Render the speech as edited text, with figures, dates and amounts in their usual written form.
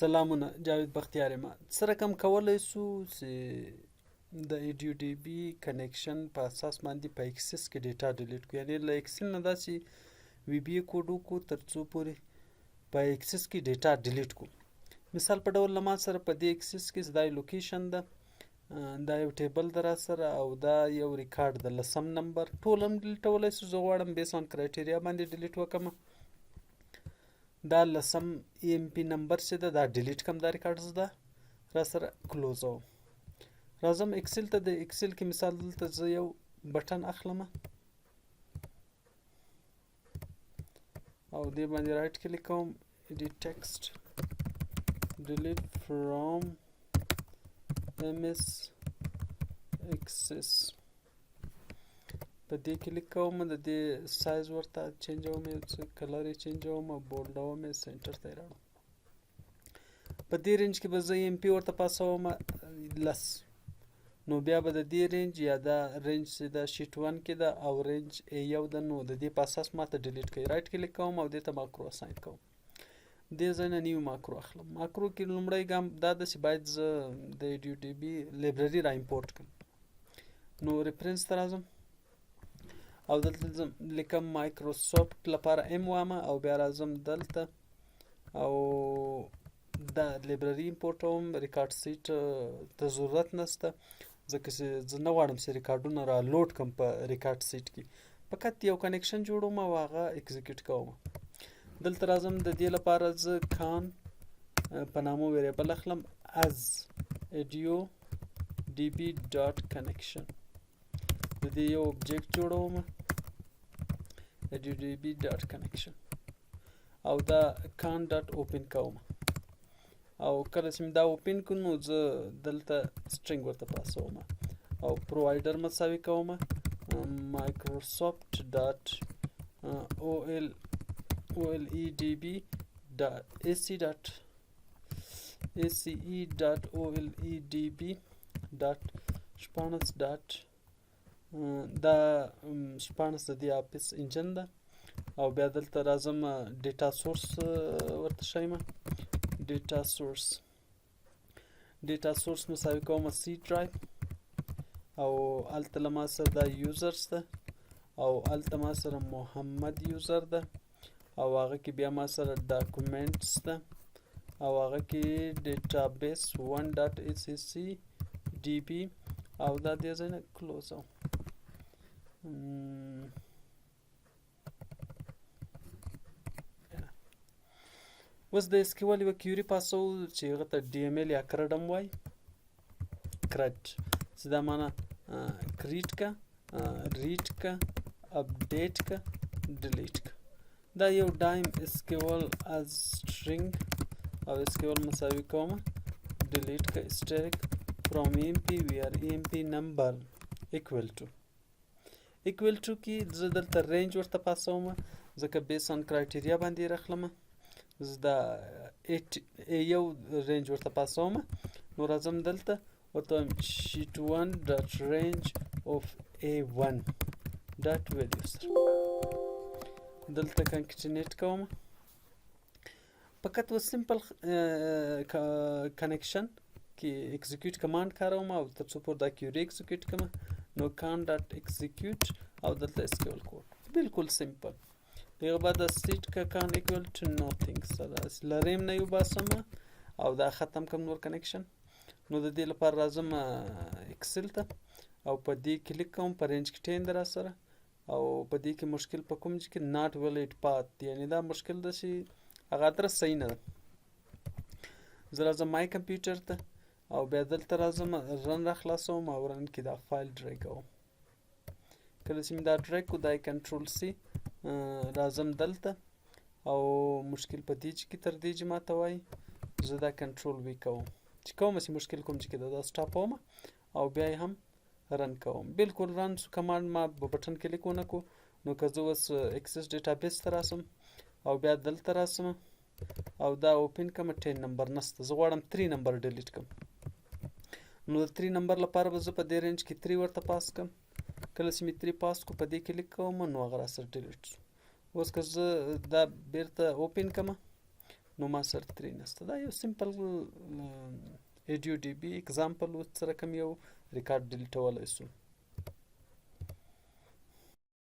سلامونه، جاوید بختیار یم. څه رقم کولی سو چې د ADODB کنیکشن په اساس باندې په ايکسيس کې ډیټا ډیلیټ کړو، یعنی له ايکسيل نه داسې VBA کوډ وکړو تر څو پورې په ايکسيس کې ډیټا ډیلیټ کړو. مثال په ډول له ما سره په دې ايکسيس کې دا لوکیشن ده، دا یو ټیبل ده را سره، او دا یو ریکارډ ده 10 نمبر. ټول هم ډیلیټولی سو. زه غواړم بیس آن کرایټیریا باندې ډیلیټ وکړم. دا 10 EMP نمبر چې ده دا ډیلیټ کم، دا ریکارډ زه را سره کلوزوم. راځم اکسل ته. د اکسل کې مثال دلته زه یو بټن اخلم او دې باندې رائټ کلیک کوم، edit text delete from MS access په دې کلیک کوم، د دې سایز ورته چینجوم، کلر یې چینجوم او بولډوم یې سنټر ته یې راوړم. په دې رینج کې به زه EMP ورته پاسوم 10. نو بیا به د دې رینج یا دا رینج چې د شیټ 1 کې ده او رینج A1 ده، نو د دې په اساس ماته ډیلیټ کوي. رائټ کلیک کوم او دې ته ماکرو اساین کوم. دې ځای نه نیو ماکرو اخلم. ماکرو کې لومړی ګام دا ده چې باید زه د ADODB لایبرري را امپورټ کړم. نو ریفرنس ته راځم او دلته لیکم مایکروسافټ لپاره M وامه او بیا راځم دلته او دا لایبرري امپورټوم. ریکارډ سیټ ته ضرورت نشته ځکه چې زه نه غواړم چې ریکارډونه را لوډ کړم په ریکارډ سیټ کې. فقط یو کنیکشن جوړوم او هغه اکزیکیوټ کوم. دلته راځم د دې لپاره زه کان په نامو ویریبل اخلم as ADODB.connection. د دې یو object جوړوم ADODB.connection او دا can.open کوم او کله چې دا اوپن کړو نو زه دلته سټرینګ ورته پاسوم او پرووایډر مساوي کوم Microsoft.ace.oledb.spans. دا شپانس د دې اپس انجن ده او بیا دلته راځم ډیټا سورس ورته شایم. ډیټا سورس مساوي کوم C ډرایو او الته له ما سره دا یوزرز ده او الته ما سره محمد یوزر ده او هغه کې بیا ما سره ډاکومنټس ده او هغه کې ډیټابیس 1.accdb او دا دې ځای نه کلوز او اوس د SQL یوه کیوري پاسو چې هغه ته DML یا کرډم وایي. کرډ چې دا معنا کریټ کا، ریډ کا، اپډیټ کا، ډیلیټ کا. دا یو ډایم SQL از string او SQL مساوي کوم ډیلیټ کا static from EMP where EMP number equal to کې زه دلته رینج ورته پاسوم ځکه بیس آن کرایټیریا باندې راخلم. زه دا یو رینج ورته پاسوم. نو راځم دلته ورته وایم sheet 1 dot range of A1 dot values. دلته کنکټینیټ کوم. فقط و سمپل کنیکشن کې اکزیکیوټ کمانډ کاروم او تر څو پورې دا کیوري اکزیکیوټ کړم نو can dot execute او دلته SQL کوډ بالکل سمپل. دغه بعد سټیټ کا کان ایکوال ټو ناتینګ سره لریم نه یو باسم او دا ختم کوم نور کنیکشن. نو د دې لپاره راځم اکسل ته او په دې کلیک کوم په رینج کې ټین در سره او په دې کې مشکل په کوم چې ناٹ ویلیډ پات، یعنی دا مشکل ده چې هغه ادرس صحیح نه ده. زه راځم مای کمپیوټر ته او بیا دلته راځم رن را خلاصوم او رن کې دا فایل ډریګوم. کله چې مې دا ډریګ کو دا کنټرول C راځم دلته او مشکل په دې چې تر دې چې ماته وایي زه دا کنټرول وی کوم چې کوم چې مشکل کوم چې دا سټاپوم او بیا هم رن کوم. بالکل رن کمانډ ما په بټن کلیک ونه کو. نو که زه اوس اکسس ډیټابیس ته راسم او بیا دلته راسم او دا اوپن کوم 10 نمبر نسته، زه غواړم 3 نمبر ډیلیټ کوم. نو د 3 نمبر لپاره به زه په دې رینج کې 3 ورته پاس کوم. کله چې مې 3 پاس کو په دې کلیک کوم نو هغه را سره ډیلیټ شو. اوس که زه دا بیرته اوپن کوم نو ما سره 3 نشته. دا یو سمپل ADODB اگزامپل و سره کوم یو ریکارډ ډیلیټولی سو.